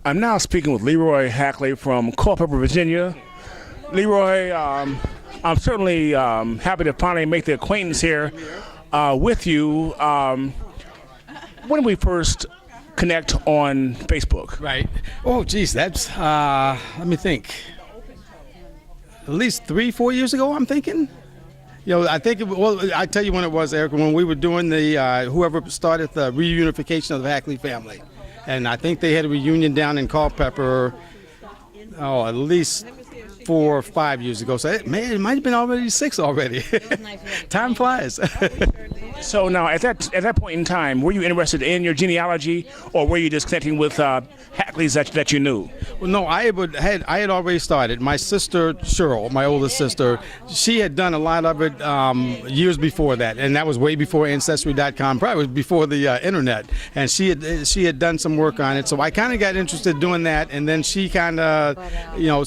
I'm now speaking with Leroy Hackley from Culpeper, Virginia. Leroy, I'm certainly happy to finally make the acquaintance here with you. When did we first connect on Facebook? Right. Oh, geez, that's, let me think. At least 3-4 years ago, I'm thinking. You know, I think, I tell you when it was, Eric, when we were doing the, whoever started the reunification of the Hackley family. And I think they had a reunion down in Culpeper, at least 4 or 5 years ago. So, it might have been already 6 already. Time flies. So now, at that point in time, were you interested in your genealogy, or were you just connecting with Hackleys that you knew? Well, no, I had already started. My sister Cheryl, my oldest sister, she had done a lot of it years before that, and that was way before Ancestry.com, probably before the internet. And she had done some work on it, so I kind of got interested in doing that. And then she kind of,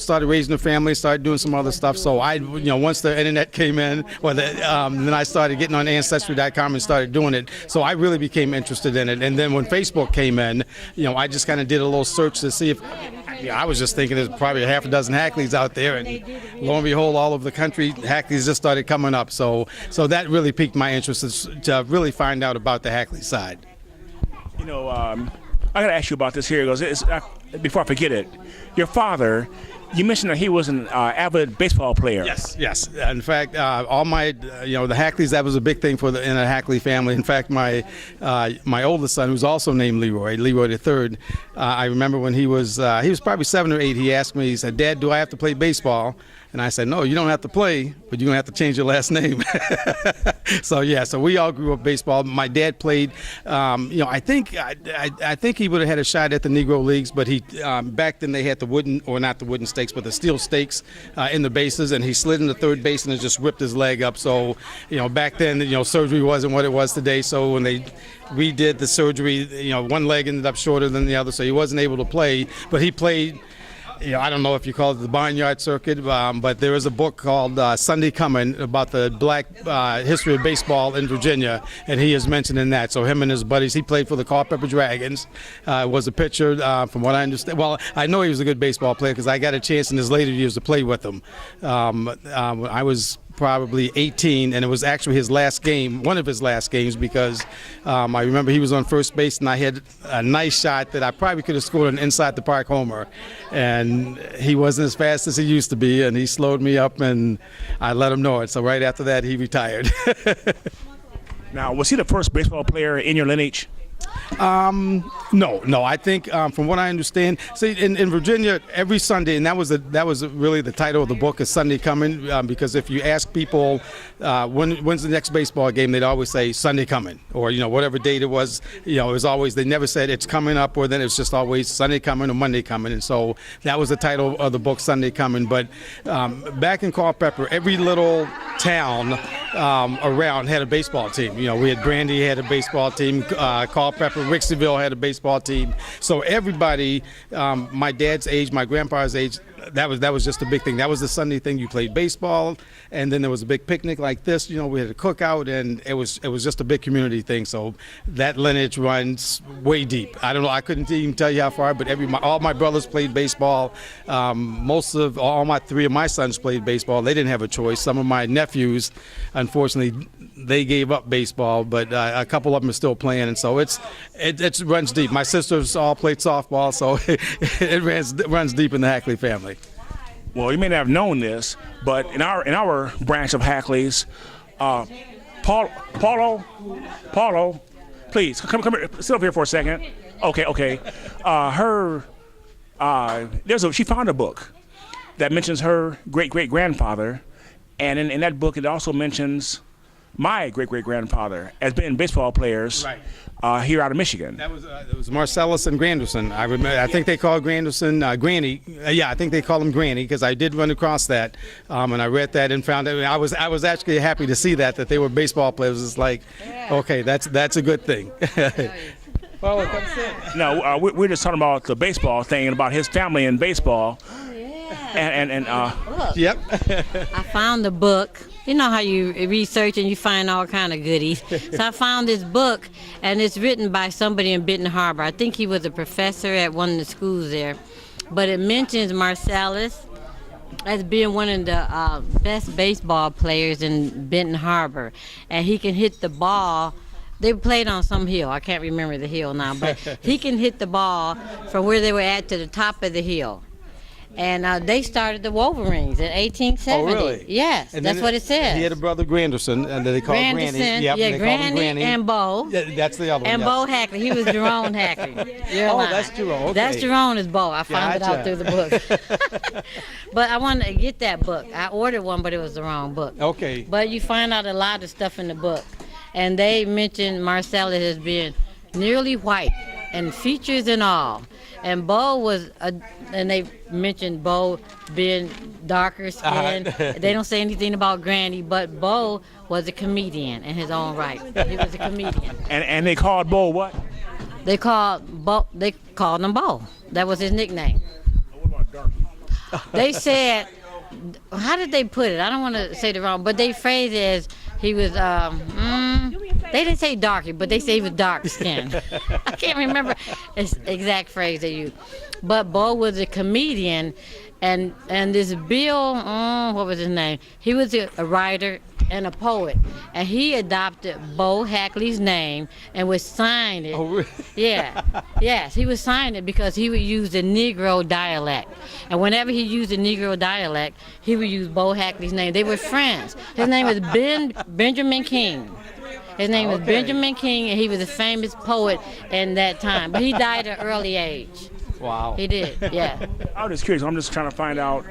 started raising a family, started doing some other stuff. So once the internet came in, then I started getting on Ancestry.com and started doing it. So I really became interested in it. And then when Facebook came in, I just kind of did a little search to see if, I was just thinking there's probably a half a dozen Hackleys out there, and lo and behold, all over the country, Hackleys just started coming up. So that really piqued my interest to really find out about the Hackley side. I got to ask you about this here, because before I forget it, your father, you mentioned that he was an avid baseball player. Yes. In fact, all my, the Hackleys, that was a big thing in a Hackley family. In fact, my oldest son, who's also named Leroy III, I remember when he was probably 7 or 8, he asked me, he said, "Dad, do I have to play baseball?" And I said, "No, you don't have to play, but you're going to have to change your last name." So we all grew up baseball. My dad played, I think he would have had a shot at the Negro Leagues, but he, back then they had the stakes, but the steel stakes in the bases, and he slid into third base and just ripped his leg up. So, back then, surgery wasn't what it was today. So when they redid the surgery, one leg ended up shorter than the other, so he wasn't able to play, but he played. I don't know if you call it the barnyard circuit, but there is a book called Sunday Coming about the black history of baseball in Virginia, and he is mentioned in that. So him and his buddies, he played for the Culpeper Dragons, was a pitcher, from what I understand. Well, I know he was a good baseball player because I got a chance in his later years to play with him. I was probably 18, and it was actually his last game, one of his last games, because I remember he was on first base, and I had a nice shot that I probably could have scored an inside the park homer, and he wasn't as fast as he used to be, and he slowed me up, and I let him know it. So right after that, he retired. Now, was he the first baseball player in your lineage? No. I think from what I understand, see, in Virginia every Sunday, and that was really the title of the book, is Sunday Coming, because if you ask people when's the next baseball game, they'd always say Sunday Coming, or whatever date it was. It was always, they never said it's coming up, or then it's just always Sunday Coming or Monday Coming, and so that was the title of the book, Sunday Coming. But back in Culpeper, every little town around had a baseball team. We had Brandy had a baseball team, Culpeper, Rixieville had a baseball team. So everybody, my dad's age, my grandpa's age, that was just a big thing. That was the Sunday thing. You played baseball, and then there was a big picnic like this. We had a cookout, and it was just a big community thing. So that lineage runs way deep. I don't know. I couldn't even tell you how far, but all my brothers played baseball. All 3 of my sons played baseball. They didn't have a choice. Some of my nephews, unfortunately, they gave up baseball, but a couple of them are still playing, and so it runs deep. My sisters all played softball, so it runs deep in the Hackley family. Well, you may not have known this, but in our branch of Hackleys, Paulo, please come here, sit over here for a second. Okay. She found a book that mentions her great-great-grandfather, and in that book it also mentions my great-great-grandfather as being baseball players. Right. Here out of Michigan. It was Marcellus and Granderson. I remember. I think they call Granderson Granny. I think they call him Granny, because I did run across that, and I read that and found it. I was actually happy to see that they were baseball players. It's like, okay, that's a good thing. Well, come sit. No, we're just talking about the baseball thing and about his family in baseball. Oh, yeah. And Look, yep. I found the book. you know how you research and you find all kind of goodies. So I found this book, and it's written by somebody in Benton Harbor. I think he was a professor at one of the schools there. But it mentions Marsalis as being one of the best baseball players in Benton Harbor. And he can hit the ball. They played on some hill. I can't remember the hill now. But he can hit the ball from where they were at to the top of the hill. And they started the Wolverines in 1870. Oh, really? Yes, and that's what it says. He had a brother, Granderson, and they called Granny. Yep, they Granny, called him Granny and Bo. Yeah, that's the other one. And yes. Bo Hackley. He was Jerome Hackley. Oh, that's Jerome. Okay. That's Jerome is Bo. I found it out through the book. But I wanted to get that book. I ordered one, but it was the wrong book. Okay. But you find out a lot of stuff in the book. And they mentioned Marsalis as being nearly white, and features and all. And Bo was, and they mentioned Bo being darker skinned. They don't say anything about Granny, but Bo was a comedian in his own right. He was a comedian. And they called Bo what? They called him Bo. That was his nickname. They said, how did they put it? I don't want to say the wrong, but they phrased it as he was, they didn't say darky, but they say he was dark skinned. I can't remember the exact phrase they used. But Bo was a comedian, and this Bill, what was his name? He was a writer and a poet, and he adopted Bo Hackley's name and would sign it. Oh, really? Yeah, yes, he would sign it because he would use the Negro dialect, and whenever he used the Negro dialect, he would use Bo Hackley's name. They were friends. His name was Benjamin King. His name was Benjamin King, and he was a famous poet in that time. But he died at an early age. Wow. He did, yeah. I'm just curious. I'm just trying to find out.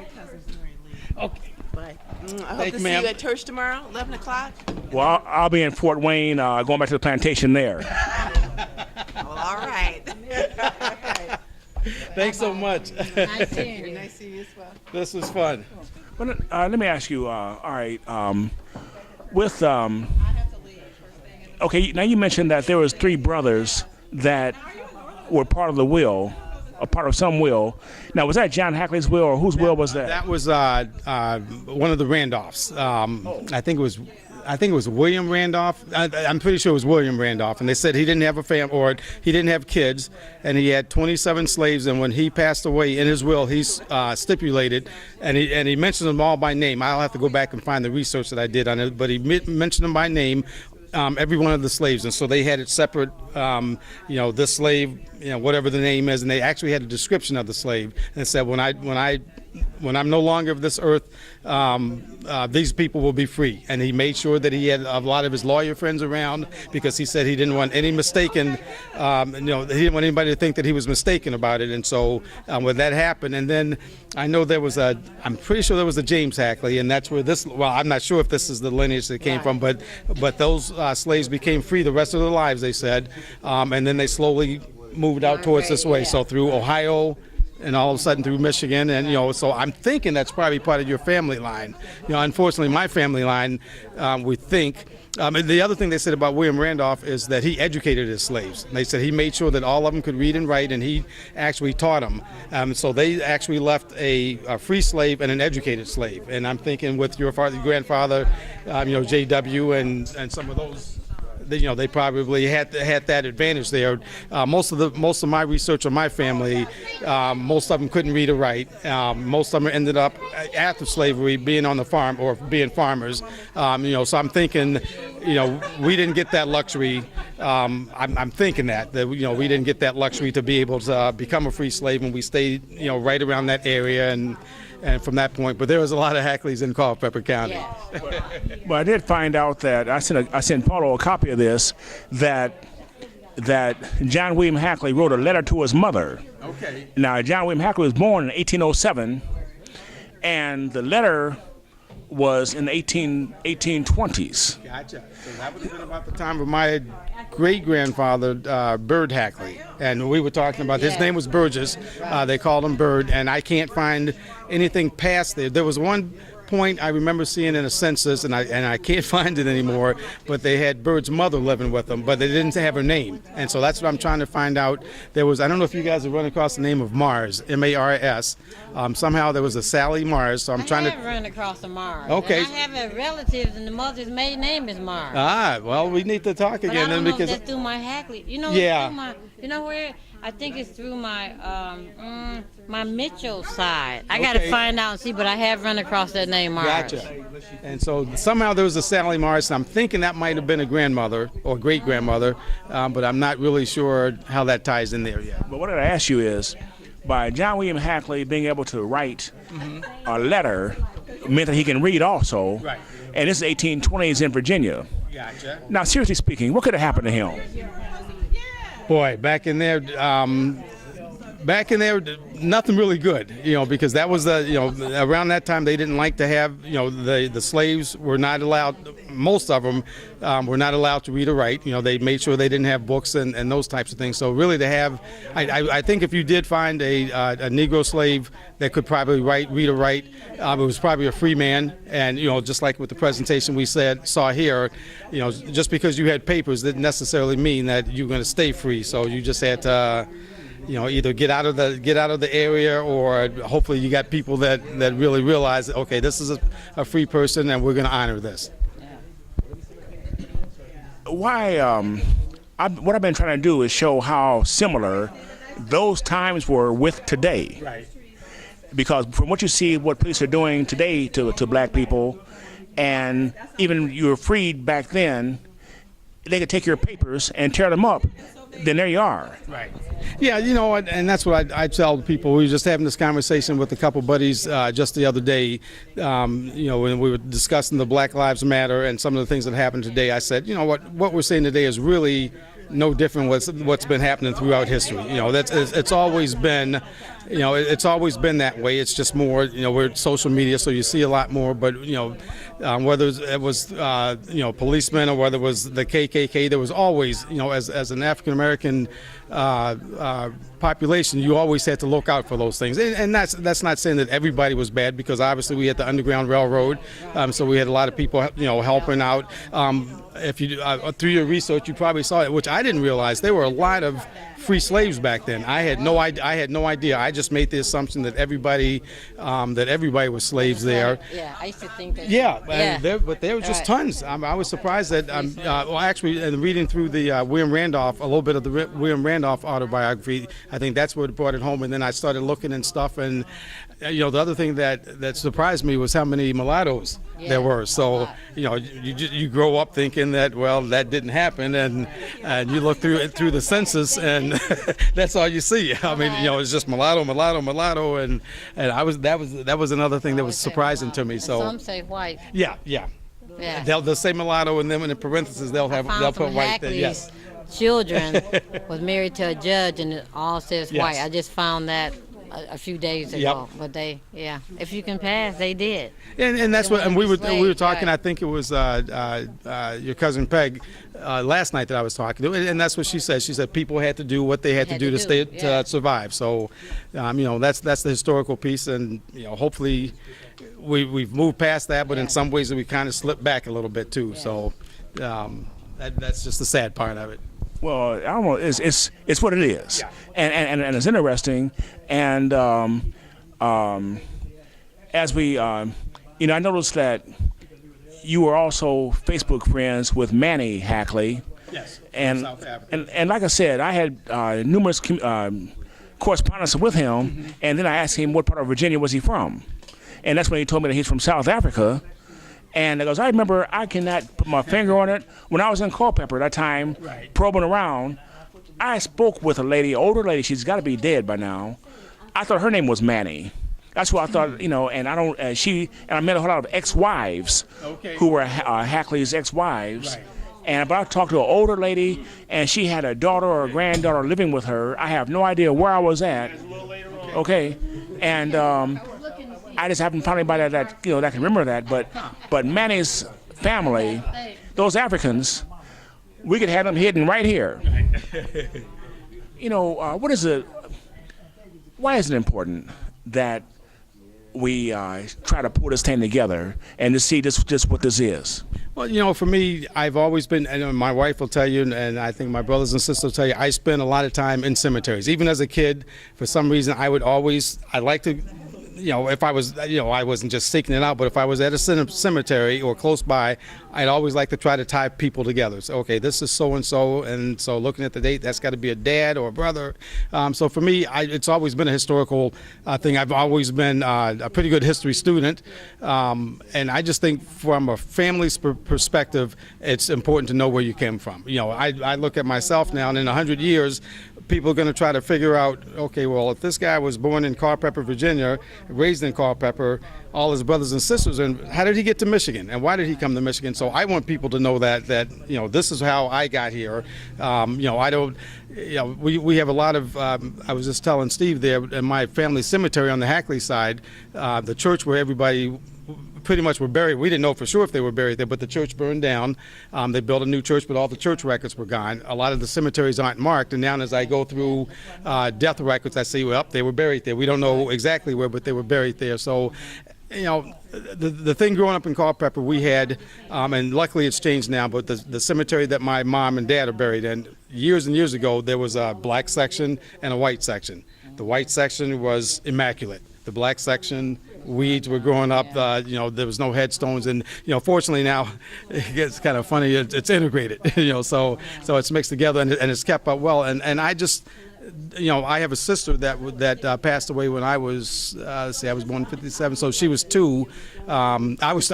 Okay. I hope to see you at church tomorrow, 11 o'clock. Well, I'll be in Fort Wayne, going back to the plantation there. Well, all right. Thanks so much. Nice seeing you. Nice seeing you as well. This was fun. But let me ask you. All right, with okay, now you mentioned that there was 3 brothers that were part of the will, a part of some will. Now, was that John Hackley's will, or whose will was that? That was one of the Randolphs. I think it was William Randolph. I'm pretty sure it was William Randolph. And they said he didn't have a family, or he didn't have kids, and he had 27 slaves. And when he passed away, in his will, he stipulated, and he mentioned them all by name. I'll have to go back and find the research that I did on it, but he mentioned them by name. Every one of the slaves, and so they had it separate. This slave, whatever the name is, and they actually had a description of the slave, and it said, when I'm no longer of this earth, these people will be free. And he made sure that he had a lot of his lawyer friends around, because he said he didn't want any mistaken, he didn't want anybody to think that he was mistaken about it. And so when that happened, and then I know I'm pretty sure there was a James Hackley, and that's where I'm not sure if this is the lineage that came from, but those slaves became free the rest of their lives, they said, and then they slowly moved out towards this way. So through Ohio, and all of a sudden through Michigan, and so I'm thinking that's probably part of your family line. Unfortunately, my family line, we think. And the other thing they said about William Randolph is that he educated his slaves. And they said he made sure that all of them could read and write, and he actually taught them. So they actually left a free slave and an educated slave. And I'm thinking with your grandfather, J.W. and some of those. They probably had that advantage there. Most of my research on my family, most of them couldn't read or write. Most of them ended up after slavery being on the farm or being farmers. So I'm thinking, we didn't get that luxury. I'm thinking that we didn't get that luxury to be able to become a free slave, and we stayed right around that area and from that point. But there was a lot of Hackleys in Culpeper County. Yeah. But I did find out that I sent Paulo a copy of this, that John William Hackley wrote a letter to his mother. Okay. Now, John William Hackley was born in 1807, and the letter was in the 1820s. Gotcha. So that would have been about the time of my great-grandfather, Bird Hackley. And we were talking about, his name was Burgess. They called him Bird, and I can't find anything past there. There was one point I remember seeing in a census, and I can't find it anymore, but they had Bird's mother living with them, but they didn't have her name. And so that's what I'm trying to find out. There was, I don't know if you guys have run across the name of Mars, M-A-R-S. Somehow there was a Sally Mars, so I'm trying to... I have run across a Mars. Okay. And I have a relative, and the mother's maiden name is Mars. Ah, well, we need to talk But again I don't then know because... if that's through my Hackley. You know, Yeah. it's through my, you know where? I think it's through my my Mitchell side. I got to Okay. find out and see, but I have run across that name, Mars. Gotcha. And so somehow there was a Sally Mars. I'm thinking that might have been a grandmother or great-grandmother, but I'm not really sure how that ties in there yet. But what I ask you is, by John William Hackley being able to write a letter meant that he can read also. Right. And this is 1820s in Virginia. Gotcha. Now, seriously speaking, what could have happened to him? Boy, back in there, nothing really good, because that was around that time they didn't like to have, the slaves were not allowed, most of them were not allowed to read or write. They made sure they didn't have books and those types of things. So really to have, I think if you did find a Negro slave that could probably read or write, it was probably a free man. And, just like with the presentation we saw here, just because you had papers didn't necessarily mean that you're going to stay free. So you just had to, either get out of the area, or hopefully you got people that really realize that, okay, this is a free person and we're going to honor this. Why? What I've been trying to do is show how similar those times were with today. Right. Because from what you see, what police are doing today to black people, and even you were freed back then, they could take your papers and tear them up. Then there you are. Right. Yeah, and that's what I tell people. We were just having this conversation with a couple buddies just the other day, when we were discussing the Black Lives Matter and some of the things that happened today. I said, what we're saying today is really no different what's been happening throughout history. It's always been, it's always been that way. It's just more, we're social media, so you see a lot more. But whether it was policemen or whether it was the KKK, there was always, as an African American population, you always had to look out for those things. And that's not saying that everybody was bad, because obviously we had the Underground Railroad, so we had a lot of people helping out. If you through your research, you probably saw it, which I didn't realize. There were a lot of free slaves back then. I had no idea. I just made the assumption that everybody was slaves there. Yeah, I used to think that. Yeah, but there were just tons. I was surprised that. Actually, in reading through the William Randolph, a little bit of the William Randolph autobiography, I think that's what brought it home. And then I started looking and stuff, and the other thing that surprised me was how many mulattoes there were. So you grow up thinking that, well, that didn't happen, and you look through the census, and that's all you see. I mean, it's just mulatto, and that was another thing that was surprising to me. So some say white. Yeah. They'll say mulatto, and then in the parentheses they'll put white there. Yes. Children was married to a judge, and it all says Yes. white. I just found that a few days ago. But if you can pass, they did. And that's what, and we were talking. Right. I think it was your cousin Peg last night that I was talking to, and that's what she said. She said people had to do what they had to do to survive. So, that's the historical piece, and hopefully we've moved past that. But in some ways we kind of slipped back a little bit too. So that's just the sad part of it. Well, it's what it is, and it's interesting. And as we, I noticed that you were also Facebook friends with Manny Hackley. Yes. And South Africa. And like I said, I had numerous correspondence with him, and then I asked him what part of Virginia was he from, and that's when he told me that he's from South Africa. And he goes, I remember, I cannot put my finger on it. When I was in Culpeper that time, probing around, I spoke with a lady, older lady. She's got to be dead by now. I thought her name was Manny. That's what I thought, and I met a whole lot of ex-wives who were Hackley's ex-wives. Right. But I talked to an older lady, and she had a daughter or a granddaughter living with her. I have no idea where I was at. Okay. And I just haven't found anybody that can remember that. But Manny's family, those Africans, we could have them hidden right here. Why is it important that we try to pull this thing together and to see just what this is? Well, for me, I've always been, and my wife will tell you, and I think my brothers and sisters will tell you, I spent a lot of time in cemeteries. Even as a kid, for some reason, I like to, if I was, I wasn't just seeking it out, but if I was at a cemetery or close by, I'd always like to try to tie people together. So, okay, this is so-and-so, and so looking at the date, that's got to be a dad or a brother. So for me, it's always been a historical thing. I've always been a pretty good history student, and I just think from a family's perspective, it's important to know where you came from. I look at myself now, and in 100 years, people are going to try to figure out, okay, well, if this guy was born in Culpeper, Virginia, raised in Culpeper, all his brothers and sisters, and how did he get to Michigan, and why did he come to Michigan? So I want people to know that this is how I got here. I don't, we have a lot of, I was just telling Steve there, in my family cemetery on the Hackley side, the church where everybody pretty much were buried. We didn't know for sure if they were buried there, but the church burned down. They built a new church, but all the church records were gone. A lot of the cemeteries aren't marked, and now as I go through death records, I see, well, they were buried there. We don't know exactly where, but they were buried there. So, the thing growing up in Culpeper, we had, and luckily it's changed now, but the cemetery that my mom and dad are buried in, years and years ago, there was a black section and a white section. The white section was immaculate. The black section, weeds were growing up, there was no headstones, and fortunately now it gets kind of funny, it's integrated, so it's mixed together, and it's kept up well, and I just, I have a sister that passed away when I was, I was born in 57, so she was 2. I was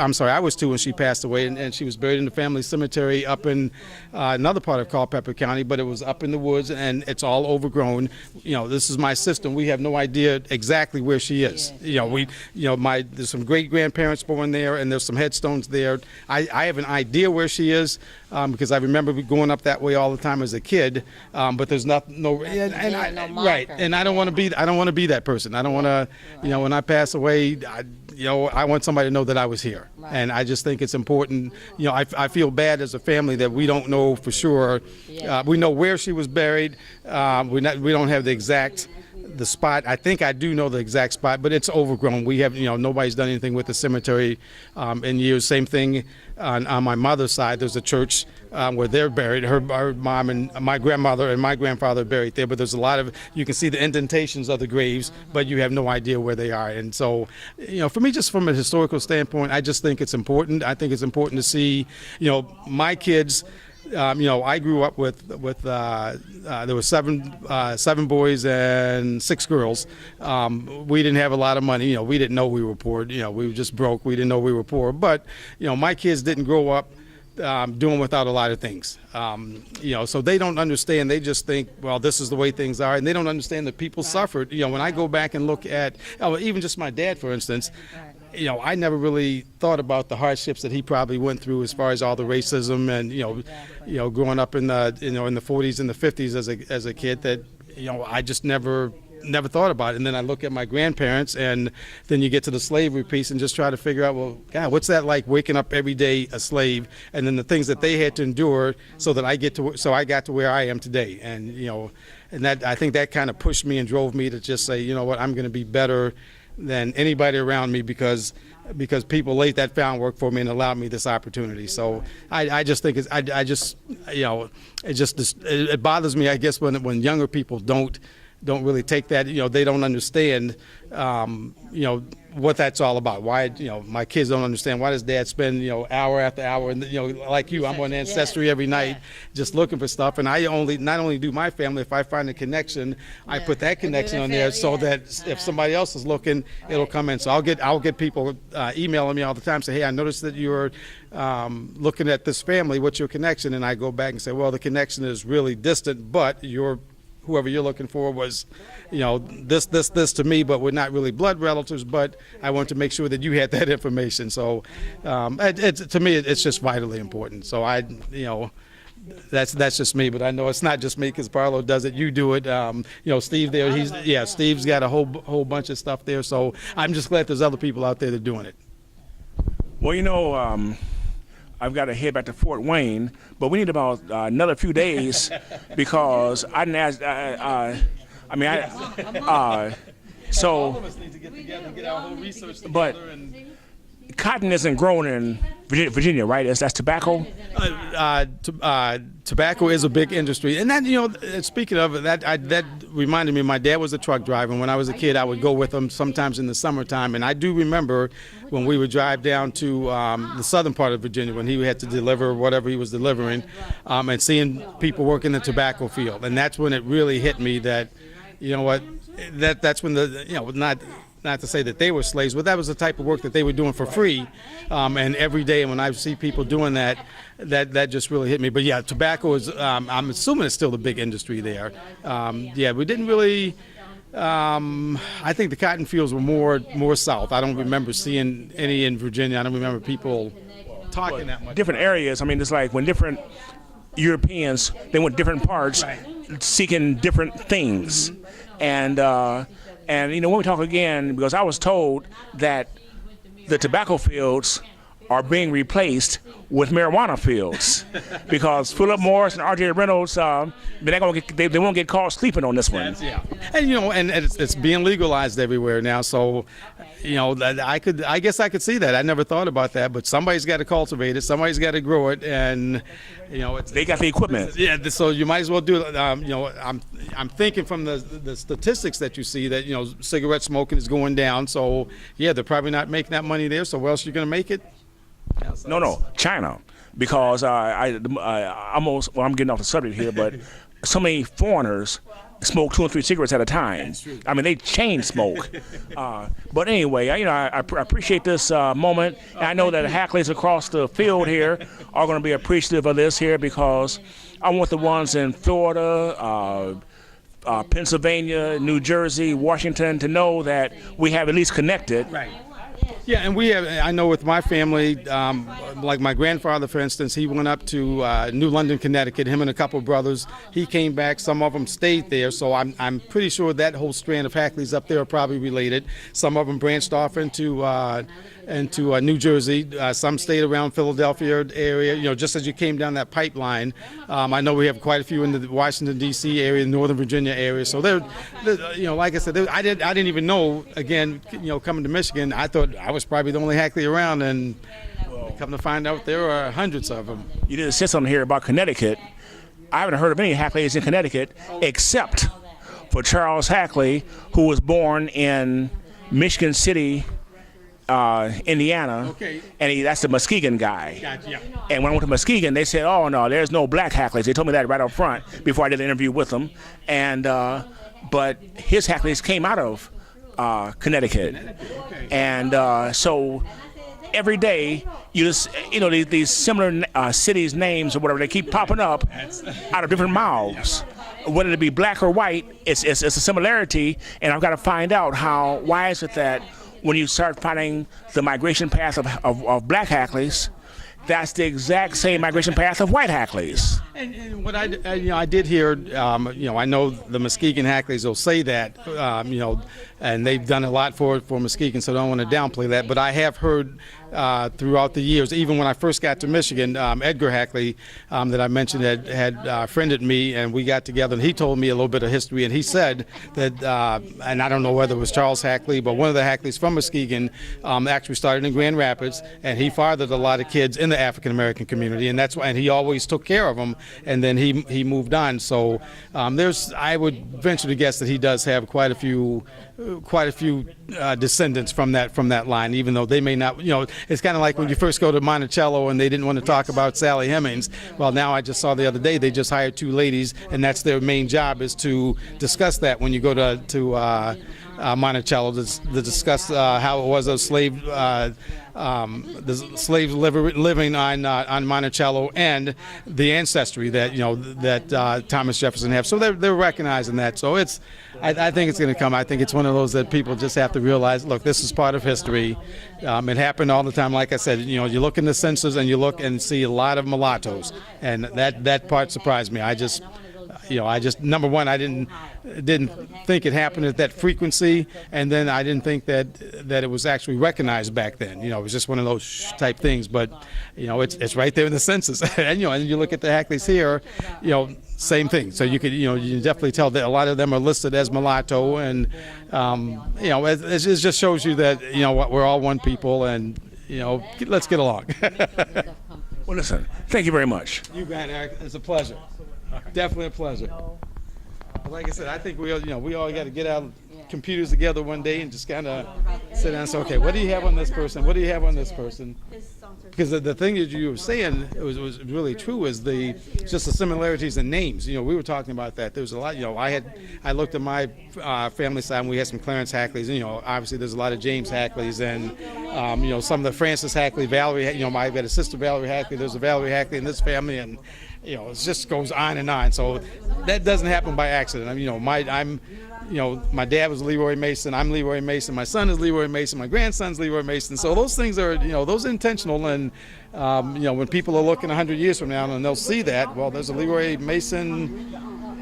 2 when she passed away, and she was buried in the family cemetery up in another part of Culpeper County, but it was up in the woods, and it's all overgrown. This is my sister, and we have no idea exactly where she is. There's some great grandparents born there, and there's some headstones there. I have an idea where she is, because I remember going up that way all the time as a kid, but there's right, and I don't want to be that person. I don't want to, when I pass away, I want somebody to know that I was here. Right. And I just think it's important. I feel bad as a family that we don't know for sure. Yeah. We know where she was buried. We don't have the spot. I think I do know the exact spot, but it's overgrown. We have, nobody's done anything with the cemetery in years. Same thing on my mother's side. There's a church where they're buried. Her mom and my grandmother and my grandfather are buried there, but there's a lot of, you can see the indentations of the graves, but you have no idea where they are. And so, for me, just from a historical standpoint, I just think it's important. I think it's important to see, my kids. I grew up with there were seven boys and 6 girls. We didn't have a lot of money. We didn't know we were poor. We were just broke. We didn't know we were poor. But my kids didn't grow up doing without a lot of things. So they don't understand. They just think, well, this is the way things are, and they don't understand that people suffered. When I go back and look at, even just my dad, for instance. I never really thought about the hardships that he probably went through as far as all the racism and growing up in the in the 40s and the 50s as a kid that I just never thought about it. And then I look at my grandparents, and then you get to the slavery piece and just try to figure out, well, God, what's that like, waking up every day a slave, and then the things that they had to endure so that I got to where I am today. And and that, I think that kind of pushed me and drove me to just say, what, I'm going to be better than anybody around me because people laid that groundwork for me and allowed me this opportunity. So I just think it bothers me, I guess, when younger people don't really take that, they don't understand, what that's all about. Why, my kids don't understand, why does dad spend, hour after hour, and, like you, I'm on Ancestry every night just looking for stuff. And I not only do my family, if I find a connection, I put that connection on there so that if somebody else is looking, it'll come in. So I'll get people emailing me all the time, say, hey, I noticed that you're looking at this family, what's your connection? And I go back and say, well, the connection is really distant, but whoever you're looking for was, this to me, but we're not really blood relatives, but I want to make sure that you had that information. So to me, it's just vitally important. So that's just me, but I know it's not just me because Paulo does it. You do it. Steve there, Steve's got a whole bunch of stuff there. So I'm just glad there's other people out there that are doing it. Well, I've got to head back to Fort Wayne, but we need about another few days because I didn't ask. So, of us need to get together and get our whole research together. but cotton isn't grown in Virginia, right? That's tobacco. Tobacco is a big industry, and that, speaking of it, that reminded me. My dad was a truck driver, and when I was a kid, I would go with him sometimes in the summertime. And I do remember when we would drive down to the southern part of Virginia when he had to deliver whatever he was delivering, and seeing people work in the tobacco field. And that's when it really hit me that, that's when not to say that they were slaves, but that was the type of work that they were doing for free, and every day. And when I see people doing that just really hit me. But yeah, tobacco is, I'm assuming it's still a big industry there. We didn't really, I think the cotton fields were more south. I don't remember seeing any in Virginia. I don't remember people talking that much. Different areas. I mean, it's like when different Europeans, they went different parts, seeking different things. And when we talk again, because I was told that the tobacco fields are being replaced with marijuana fields because Philip Morris and R.J. Reynolds, they won't get caught sleeping on this one. Yeah, and it's being legalized everywhere now. So, I guess I could see that. I never thought about that, but somebody's got to cultivate it, somebody's got to grow it, and they got the equipment. Yeah, so you might as well do it. I'm thinking from the statistics that you see that cigarette smoking is going down. So yeah, they're probably not making that money there. So where else are you going to make it? No, China, because I'm getting off the subject here, but so many foreigners smoke 2 and 3 cigarettes at a time. I mean, they chain smoke. But anyway, I appreciate this moment. And I know that Hackleys across the field here are going to be appreciative of this here because I want the ones in Florida, Pennsylvania, New Jersey, Washington to know that we have at least connected. Right. Yeah, and I know with my family, like my grandfather, for instance, he went up to New London, Connecticut, him and a couple of brothers. He came back, some of them stayed there, so I'm pretty sure that whole strand of Hackleys up there are probably related. Some of them branched off into New Jersey. Some stayed around Philadelphia area, just as you came down that pipeline. I know we have quite a few in the Washington, D.C. area, Northern Virginia area. So they're like I said, I didn't even know, again, coming to Michigan, I thought I was probably the only Hackley around, and come to find out there are hundreds of them. You did say something here about Connecticut. I haven't heard of any Hackleys in Connecticut except for Charles Hackley, who was born in Michigan City, Indiana, and that's the Muskegon guy. Gotcha. And when I went to Muskegon, they said, "Oh no, there's no black Hackleys." They told me that right up front before I did the interview with them. And but his Hackleys came out of Connecticut, and so every day you just these similar cities names or whatever, they keep popping up out of different mouths. Whether it be black or white, it's a similarity, and I've got to find out why is it that when you start finding the migration path of black Hackleys, that's the exact same migration path of white Hackleys. And what I did hear, I know the Muskegon Hackleys will say that, and they've done a lot for Muskegon, so I don't want to downplay that. But I have heard throughout the years, even when I first got to Michigan, Edgar Hackley, that I mentioned, had friended me, and we got together, and he told me a little bit of history, and he said that, and I don't know whether it was Charles Hackley, but one of the Hackleys from Muskegon actually started in Grand Rapids, and he fathered a lot of kids in the African American community, and that's why, and he always took care of them, and then he moved on. So I would venture to guess that he does have quite a few descendants from that line, even though they may not. It's kind of like when you first go to Monticello and they didn't want to talk about Sally Hemings. Well, now I just saw the other day they just hired 2 ladies, and that's their main job, is to discuss that when you go to Monticello, to discuss how it was a slave. The slaves living on Monticello, and the ancestry that Thomas Jefferson had. So they're recognizing that. So I think it's going to come. I think it's one of those that people just have to realize, look, this is part of history. It happened all the time. Like I said, you look in the census and you look and see a lot of mulattoes, and that part surprised me. I just, I just, number one, I didn't think it happened at that frequency, and then I didn't think that it was actually recognized back then. It was just one of those type things. But it's right there in the census, and and you look at the Hackleys here, same thing. So you could, you definitely tell that a lot of them are listed as mulatto, and it just shows you that we're all one people, and let's get along. Well, listen, thank you very much. You bet, Eric. It's a pleasure. Definitely a pleasure. Like I said, I think we all got to get our computers together one day and just kind of sit down and say, okay, what do you have on this person? What do you have on this person? Because the thing that you were saying was really true is just the similarities in names. We were talking about that. There was a lot. I looked at my family side, and we had some Clarence Hackleys. And, obviously there's a lot of James Hackleys, and some of the Francis Hackley, Valerie. I got a sister Valerie Hackley. There's a Valerie Hackley in this family, and it just goes on and on. So that doesn't happen by accident. My dad was Leroy Mason. I'm Leroy Mason. My son is Leroy Mason. My grandson's Leroy Mason. So those things are, those are intentional. And, when people are looking 100 years from now and they'll see that, well, there's a Leroy Mason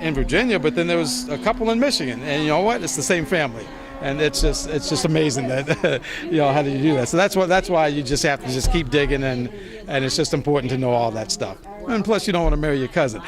in Virginia, but then there was a couple in Michigan. And you know what? It's the same family. And it's just amazing that, how do you do that? So that's why you just have to just keep digging, and it's just important to know all that stuff. And plus, you don't want to marry your cousin.